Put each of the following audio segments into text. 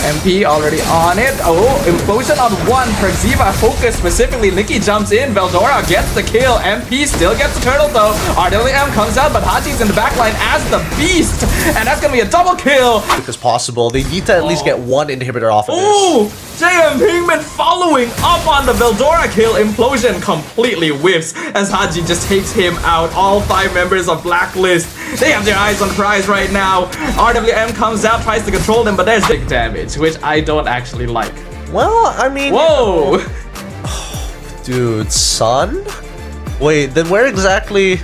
MP already on it. Oh, implosion on one. Perxiva focus specifically. Nikki jumps in. Veldora gets the kill. MP still gets the turtle though. RWM comes out, but Haji's in the backline as the beast. And that's gonna be a double kill. As possible. They need to at least get one inhibitor off of this. Ooh! JM Pingman following up on the Veldora kill. Implosion completely whiffs as Haji just takes him out. All 5 members of Blacklist, they have their eyes on the prize right now. RWM comes out, tries to control them, but there's big damage, which I don't actually like. Well, I mean... Whoa! Dude, son? Wait, then where exactly...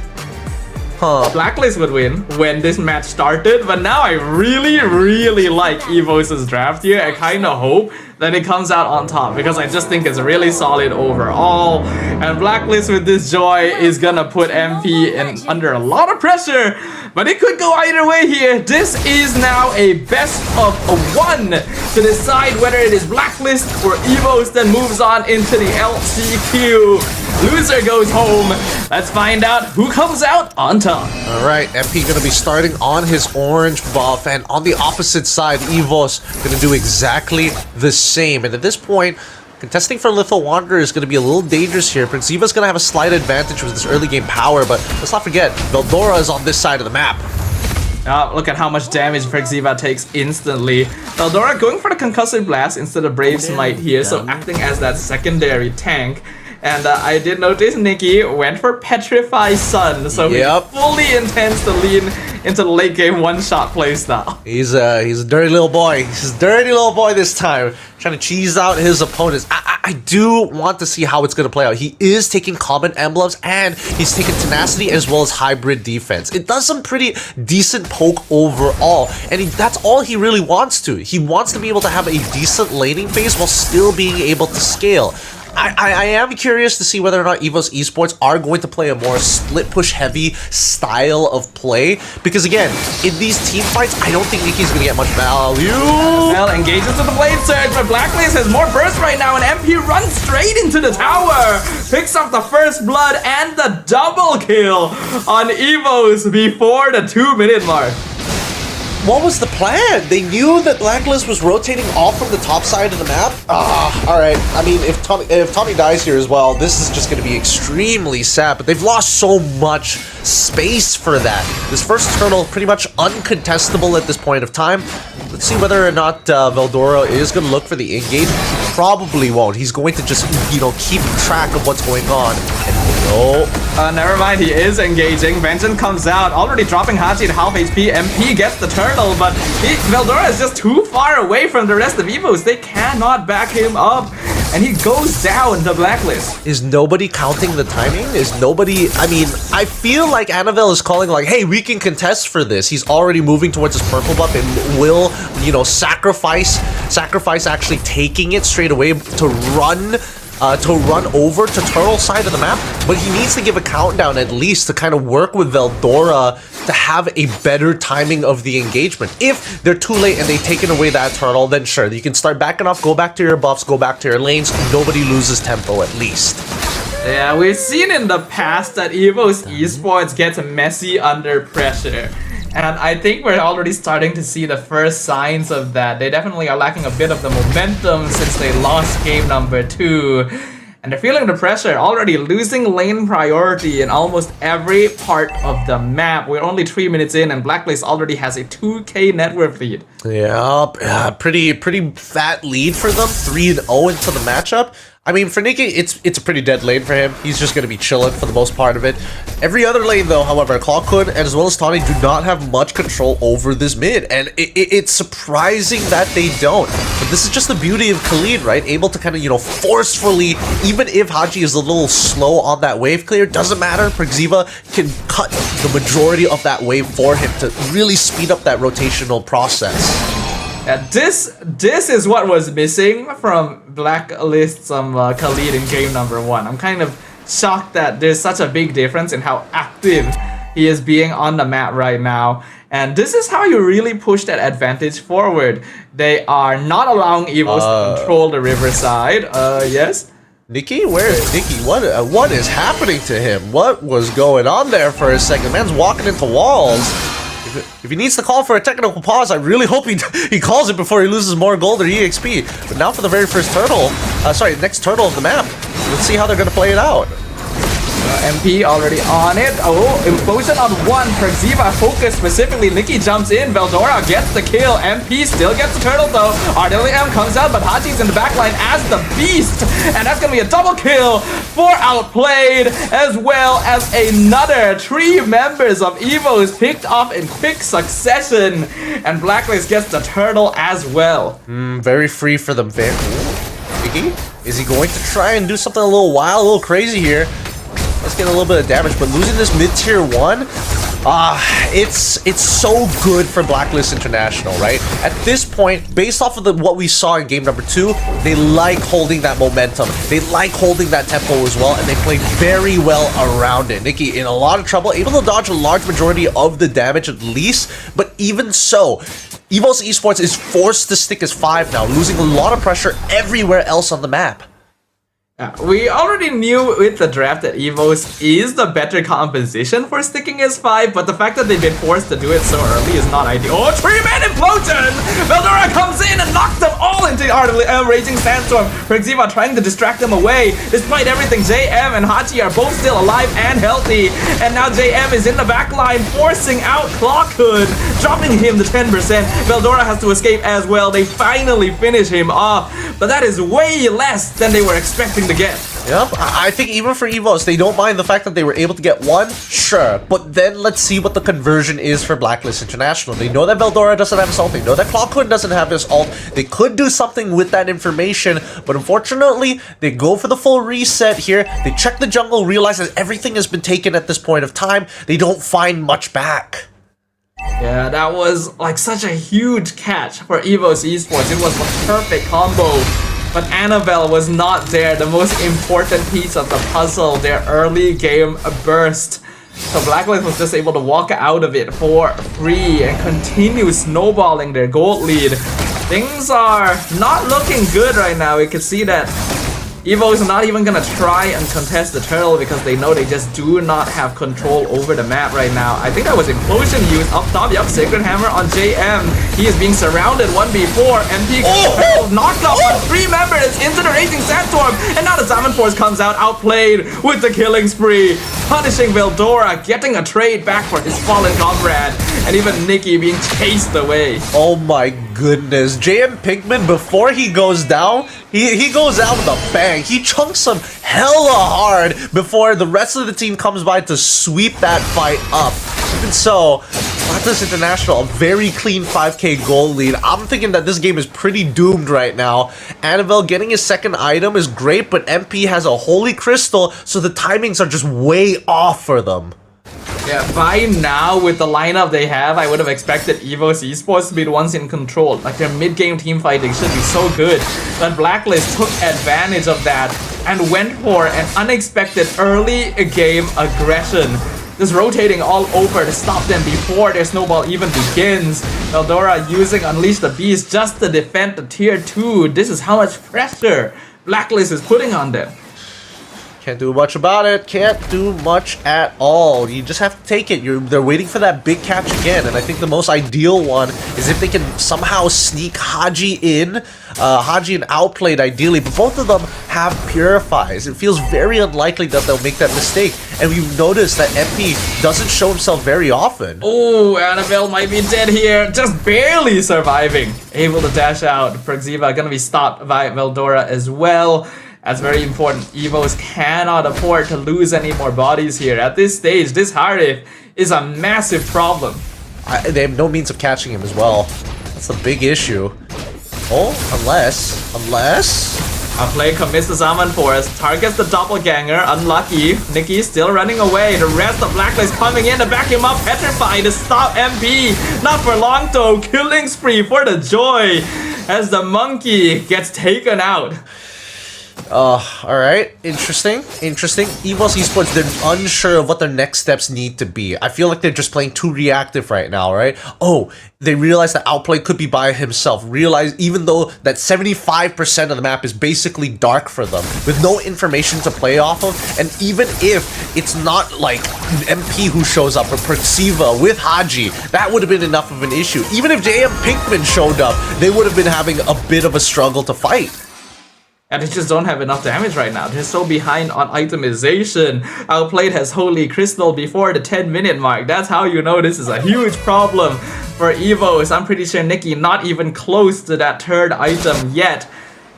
Huh. Blacklist would win when this match started, but now I really like EVOS' draft here. I kind of hope that it comes out on top because I just think it's really solid overall. And Blacklist with this joy is gonna put MP under a lot of pressure, but it could go either way here. This is now a best of 1 to decide whether it is Blacklist or EVOS that moves on into the LCQ. Loser goes home. Let's find out who comes out on top. Alright, MP gonna be starting on his orange buff, and on the opposite side, EVOS gonna do exactly the same. And at this point, contesting for Lethal Wanderer is gonna be a little dangerous here. Perxiva's gonna have a slight advantage with this early game power, but let's not forget, Veldora is on this side of the map. Look at how much damage Perxiva takes instantly. Veldora going for the concussive blast instead of Brave Smite here, so acting as that secondary tank. And I did notice Nikki went for Petrify Sun, so he fully intends to lean into the late game one-shot playstyle. He's a dirty little boy. He's a dirty little boy this time, trying to cheese out his opponents. I do want to see how it's going to play out. He is taking common emblems, and he's taking tenacity as well as hybrid defense. It does some pretty decent poke overall, and that's all he really wants to. He wants to be able to have a decent laning phase while still being able to scale. I am curious to see whether or not EVOS Esports are going to play a more split push heavy style of play, because again, in these team fights, I don't think Nikki's going to get much value. Well, engages with the blade surge, but Blacklist has more burst right now, and MP runs straight into the tower, picks up the first blood and the double kill on EVOS before the 2-minute mark. What was the plan? They knew that Blacklist was rotating off from the top side of the map? Alright. I mean, if Tommy dies here as well, this is just going to be extremely sad, but they've lost so much space for that. This first turtle pretty much uncontestable at this point of time. Let's see whether or not Veldora is going to look for the engage. He probably won't. He's going to just, you know, keep track of what's going on. And never mind, he is engaging. Vengeance comes out, already dropping Haji to half HP. MP gets the turtle, but Veldora is just too far away from the rest of EVOS. They cannot back him up, and he goes down the Blacklist. Is nobody counting the timing? Is nobody... I mean, I feel like Annabelle is calling like, hey, we can contest for this. He's already moving towards his purple buff and will, you know, sacrifice actually taking it straight away to run over to Turtle's side of the map, but he needs to give a countdown at least to kind of work with Veldora to have a better timing of the engagement. If they're too late and they've taken away that Turtle, then sure, you can start backing off, go back to your buffs, go back to your lanes. Nobody loses tempo at least. Yeah, we've seen in the past that EVOS Esports gets messy under pressure. And I think we're already starting to see the first signs of that. They definitely are lacking a bit of the momentum since they lost game number 2. And they're feeling the pressure, already losing lane priority in almost every part of the map. We're only 3 minutes in, and Blacklist already has a 2k net worth lead. Yeah, pretty fat lead for them, 3-0 into the matchup. I mean, for Nikki, it's a pretty dead lane for him. He's just going to be chilling for the most part of it. Every other lane, though, however, Clockhood and as well as Tawny do not have much control over this mid, and it's surprising that they don't. But this is just the beauty of Khalid, right? Able to kind of, you know, forcefully, even if Haji is a little slow on that wave clear, doesn't matter. Perxiva can cut the majority of that wave for him to really speed up that rotational process. Yeah, this is what was missing from Blacklist's Khalid in game number 1. I'm kind of shocked that there's such a big difference in how active he is being on the map right now. And this is how you really push that advantage forward. They are not allowing EVOS to control the riverside. Yes? Nikki? Where is Nikki? What is happening to him? What was going on there for a second? Man's walking into walls. If if he needs to call for a technical pause, I really hope he calls it before he loses more gold or EXP. But now for the very first turtle, next turtle of the map. Let's see how they're gonna play it out. MP already on it. Oh, implosion on one. Perxiva focus specifically. Nikki jumps in. Veldora gets the kill. MP still gets the turtle though. RWM comes out, but Haji's in the backline as the beast. And that's gonna be a double kill for Outplayed, as well as another 3 members of EVOS picked off in quick succession. And Blacklist gets the turtle as well. Very free for them. Nikki, is he going to try and do something a little wild, a little crazy here? Let's get a little bit of damage, but losing this mid-tier 1, it's so good for Blacklist International, right? At this point, based off of what we saw in game number 2, they like holding that momentum. They like holding that tempo as well, and they played very well around it. Nikki in a lot of trouble, able to dodge a large majority of the damage at least, but even so, EVOS Esports is forced to stick as 5 now, losing a lot of pressure everywhere else on the map. We already knew with the draft that EVOS is the better composition for sticking as 5, but the fact that they've been forced to do it so early is not ideal. Oh, 3-man implosion! Veldora comes in and knocks them all into RWM Raging Sandstorm. Perxiva trying to distract them away. Despite everything, JM and Hachi are both still alive and healthy. And now JM is in the back line, forcing out Clockhood, dropping him to 10%. Veldora has to escape as well. They finally finish him off, but that is way less than they were expecting to get. Yep, I think even for EVOS, they don't mind the fact that they were able to get 1, sure, but then let's see what the conversion is for Blacklist International. They know that Veldora doesn't have his ult, they know that Clockhood doesn't have his ult, they could do something with that information, but unfortunately, they go for the full reset here, they check the jungle, realize that everything has been taken at this point of time, they don't find much back. Yeah, that was like such a huge catch for EVOS Esports. It was the perfect combo. But Annabelle was not there, the most important piece of the puzzle, their early game burst. So Blacklist was just able to walk out of it for free and continue snowballing their gold lead. Things are not looking good right now. We can see that EVOS is not even gonna try and contest the turtle because they know they just do not have control over the map right now. I think that was implosion used up top. Yup, Sacred Hammer on JM. He is being surrounded 1v4. MP knocked up on 3 members into the Raging Sandstorm. And now the Salmon Force comes out, Outplayed with the killing spree, punishing Veldora, getting a trade back for his fallen comrade, and even Nikki being chased away. Oh my goodness. JM Pinkman, before he goes down, he goes out with a bang. He chunks him hella hard before the rest of the team comes by to sweep that fight up. Even so, Blacklist International, a very clean 5k gold lead. I'm thinking that this game is pretty doomed right now. Annabelle getting his second item is great, but MP has a Holy Crystal, so the timings are just way off for them. Yeah, by now, with the lineup they have, I would have expected EVOS Esports to be the ones in control. Like, their mid-game team fighting should be so good. But Blacklist took advantage of that and went for an unexpected early game aggression. Just rotating all over to stop them before their snowball even begins. Veldora using Unleash the Beast just to defend the tier 2. This is how much pressure Blacklist is putting on them. Can't do much about it. Can't do much at all. You just have to take it. They're waiting for that big catch again, and I think the most ideal one is if they can somehow sneak Haji in. Haji and Outplayed ideally, but both of them have Purifies. It feels very unlikely that they'll make that mistake, and we've noticed that MP doesn't show himself very often. Oh, Annabelle might be dead here. Just barely surviving. Able to dash out. Perxiva gonna be stopped by Veldora as well. That's very important. EVOS cannot afford to lose any more bodies here. At this stage, this Harif is a massive problem. They have no means of catching him as well. That's the big issue. Oh, unless... Outplayed commits the Salmon Force, targets the doppelganger, unlucky. Nikki still running away. The rest of Blacklist coming in to back him up, petrified to stop MP. Not for long though, killing spree for the joy as the monkey gets taken out. Alright. Interesting. EVOS Esports, they're unsure of what their next steps need to be. I feel like they're just playing too reactive right now, right? Oh, they realize that Outplay could be by himself. Realize even though that 75% of the map is basically dark for them, with no information to play off of, and even if it's not like MP who shows up or Perxiva with Haji, that would have been enough of an issue. Even if JM Pinkman showed up, they would have been having a bit of a struggle to fight. And they just don't have enough damage right now. They're so behind on itemization. Outplayed has Holy Crystal before the 10-minute mark. That's how you know this is a huge problem for EVOS. I'm pretty sure Nikki not even close to that third item yet.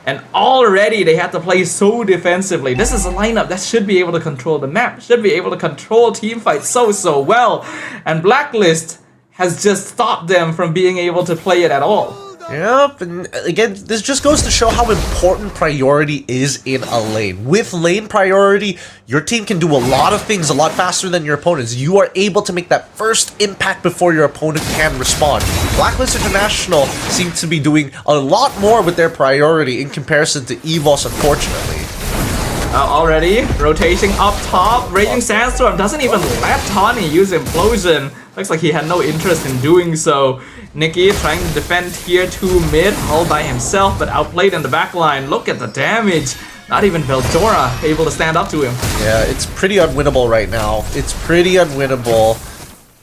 And already they have to play so defensively. This is a lineup that should be able to control the map, should be able to control teamfights so well. And Blacklist has just stopped them from being able to play it at all. Yep, and again, this just goes to show how important priority is in a lane. With lane priority, your team can do a lot of things a lot faster than your opponents. You are able to make that first impact before your opponent can respond. Blacklist International seems to be doing a lot more with their priority in comparison to EVOS, unfortunately. Already, rotating up top, Raging Sandstorm doesn't even let Tawny use Implosion. Looks like he had no interest in doing so. Nikki trying to defend tier 2 mid all by himself, but outplayed in the backline. Look at the damage. Not even Veldora able to stand up to him. Yeah, it's pretty unwinnable right now. It's pretty unwinnable.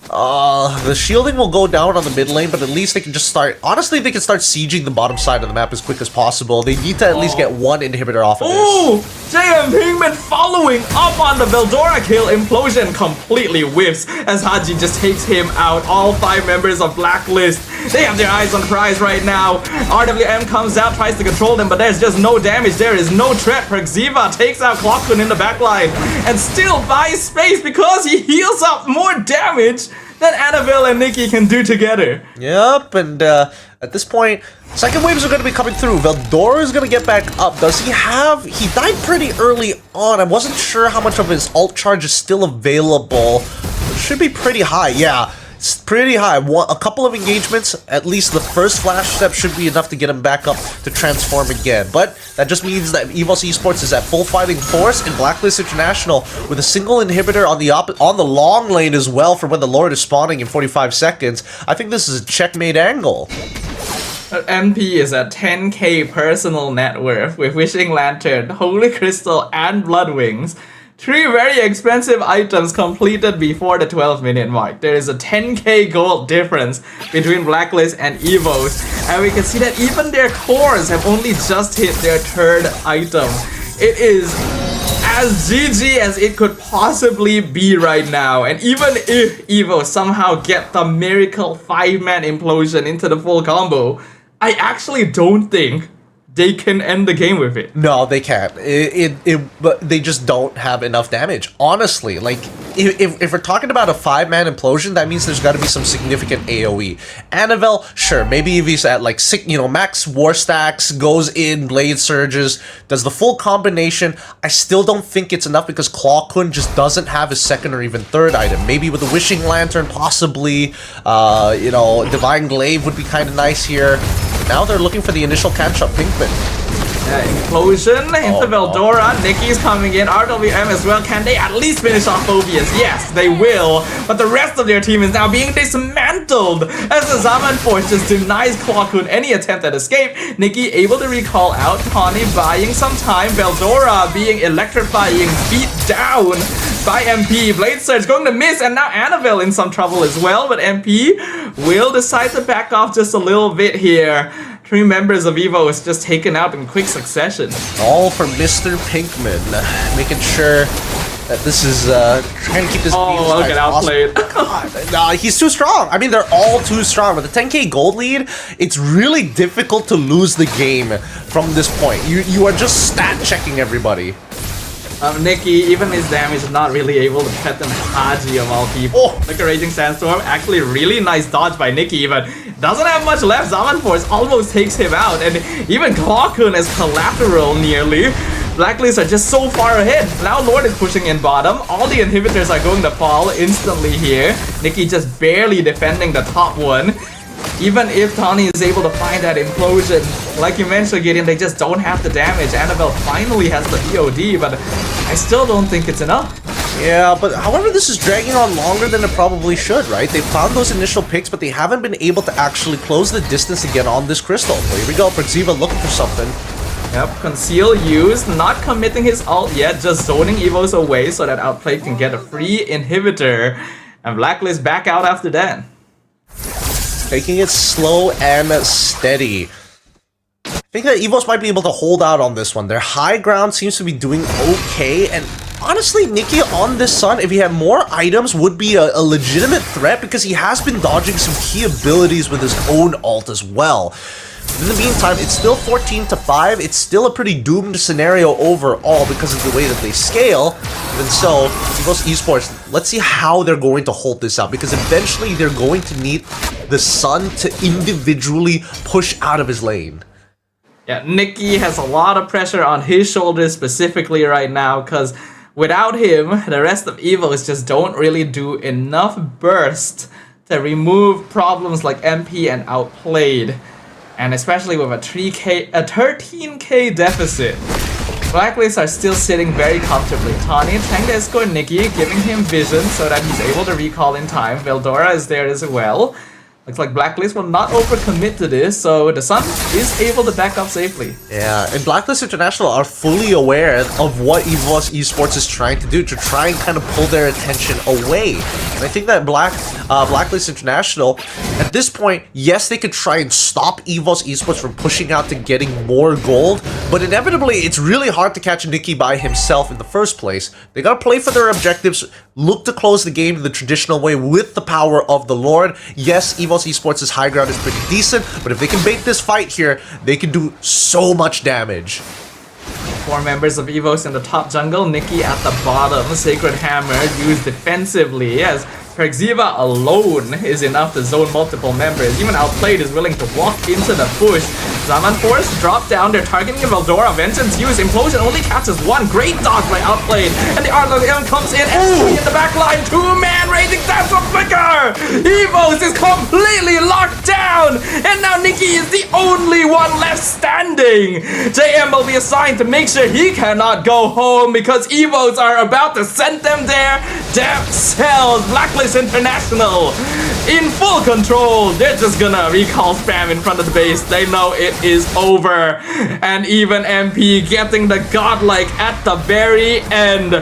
The shielding will go down on the mid lane, but at least they can just start... Honestly, they can start sieging the bottom side of the map as quick as possible. They need to at least get one inhibitor off of this. Oh! JM Pinkman following up on the Veldora kill. Implosion completely whiffs as Haji just takes him out. All 5 members of Blacklist, they have their eyes on the prize right now. RWM comes out, tries to control them, but there's just no damage. There is no threat. Perxiva takes out Clockun in the backline and still buys space because he heals up more damage than Annabelle and Nikki can do together. Yep, and at this point, second waves are going to be coming through. Veldora is going to get back up. Does he have... He died pretty early on. I wasn't sure how much of his ult charge is still available. It should be pretty high, yeah. It's pretty high. A couple of engagements, at least the first flash step should be enough to get him back up to transform again. But that just means that EVOS Esports is at full fighting force, and Blacklist International with a single inhibitor on the long lane as well for when the Lord is spawning in 45 seconds. I think this is a checkmate angle. MP is at 10k personal net worth with Wishing Lantern, Holy Crystal, and Blood Wings. 3 very expensive items completed before the 12-minute mark. There is a 10k gold difference between Blacklist and EVOS, and we can see that even their cores have only just hit their 3rd item. It is as GG as it could possibly be right now, and even if EVOS somehow get the miracle 5-man implosion into the full combo, I actually don't think they can end the game with it. No, they can't. But they just don't have enough damage. Honestly, like, if we're talking about a 5-man implosion, that means there's got to be some significant AoE. Annabelle, sure, maybe if he's at like 6, max war stacks, goes in, blade surges, does the full combination, I still don't think it's enough because Clockun just doesn't have his 2nd or even 3rd item. Maybe with a Wishing Lantern, possibly, Divine Glaive would be kind of nice here. But now they're looking for the initial catch-up. Pinkman. Implosion into Veldora. Nikki's coming in. RWM as well. Can they at least finish off Phobius? Yes, they will. But the rest of their team is now being dismantled as the Zaman Force just denies Clockun any attempt at escape. Nikki able to recall out. Tawny buying some time. Veldora being electrifying, beat down by MP. Blade Surge going to miss, and now Annabelle in some trouble as well. But MP will decide to back off just a little bit here. 3 members of EVOS just taken out in quick succession. All for Mr. Pinkman, making sure that this is trying to keep this. Oh, look at outplayed. Nah, he's too strong. I mean, they're all too strong. With the 10k gold lead, it's really difficult to lose the game from this point. You are just stat checking everybody. Nikki, even his damage is not really able to pet them Haji of all people. Oh. Look at Raging Sandstorm. Actually, really nice dodge by Nikki, but doesn't have much left. Zaman Force almost takes him out, and even Clockun as collateral nearly. Blacklist are just so far ahead. Now Lord is pushing in bottom. All the inhibitors are going to fall instantly here. Nikki just barely defending the top one. Even if Tawny is able to find that implosion, like you mentioned, Gideon, they just don't have the damage. Annabelle finally has the EOD, but I still don't think it's enough. Yeah, but however, this is dragging on longer than it probably should, right? They found those initial picks, but they haven't been able to actually close the distance again on this crystal. Well, here we go, Praxiva looking for something. Yep, conceal used, not committing his ult yet, just zoning EVOS away so that Outplay can get a free inhibitor. And Blacklist back out after that. Taking it slow and steady. I think that EVOS might be able to hold out on this one. Their high ground seems to be doing okay, and honestly, Nikki on this Sun, if he had more items, would be a legitimate threat because he has been dodging some key abilities with his own ult as well. But in the meantime, it's still 14-5. It's still a pretty doomed scenario overall because of the way that they scale. And so, EVOS Esports, let's see how they're going to hold this out because eventually they're going to need the Sun to individually push out of his lane. Yeah, Nikki has a lot of pressure on his shoulders specifically right now because without him, the rest of EVOS just don't really do enough burst to remove problems like MP and Outplayed. And especially with a 13k deficit. Blacklist are still sitting very comfortably. Tawny trying to escort Nikki, giving him vision so that he's able to recall in time. Veldora is there as well. Looks like Blacklist will not overcommit to this, so the Sun is able to back up safely. Yeah, and Blacklist International are fully aware of what EVOS Esports is trying to do to try and kind of pull their attention away. And I think that Blacklist International, at this point, yes, they could try and stop EVOS Esports from pushing out to getting more gold, but inevitably, it's really hard to catch Nikki by himself in the first place. They gotta play for their objectives, look to close the game the traditional way with the power of the Lord. Yes, EVOS Esports' high ground is pretty decent, but if they can bait this fight here, they can do so much damage. 4 members of EVOS in the top jungle, Nikki at the bottom. Sacred Hammer used defensively as Praxiva alone is enough to zone multiple members. Even Outplayed is willing to walk into the push. Zaman Force drop down, they're targeting Veldora. Vengeance use, Implosion only catches one. Great dodge by Outplayed. And the RLM comes in and in the back line. 2-man raging down for Flicker. EVOS is completely locked down. And now Nikki is the only one left standing. JM will be assigned to make sure he cannot go home because EVOS are about to send them there themselves. Blacklist International in full control. They're just gonna recall spam in front of the base. They know it is over. And even MP getting the godlike at the very end.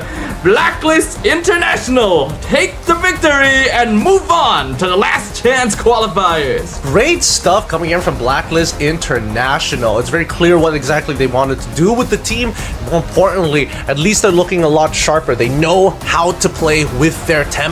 Blacklist International take the victory and move on to the last chance qualifiers. Great stuff coming in from Blacklist International. It's very clear what exactly they wanted to do with the team. More importantly, at least they're looking a lot sharper. They know how to play with their tempo.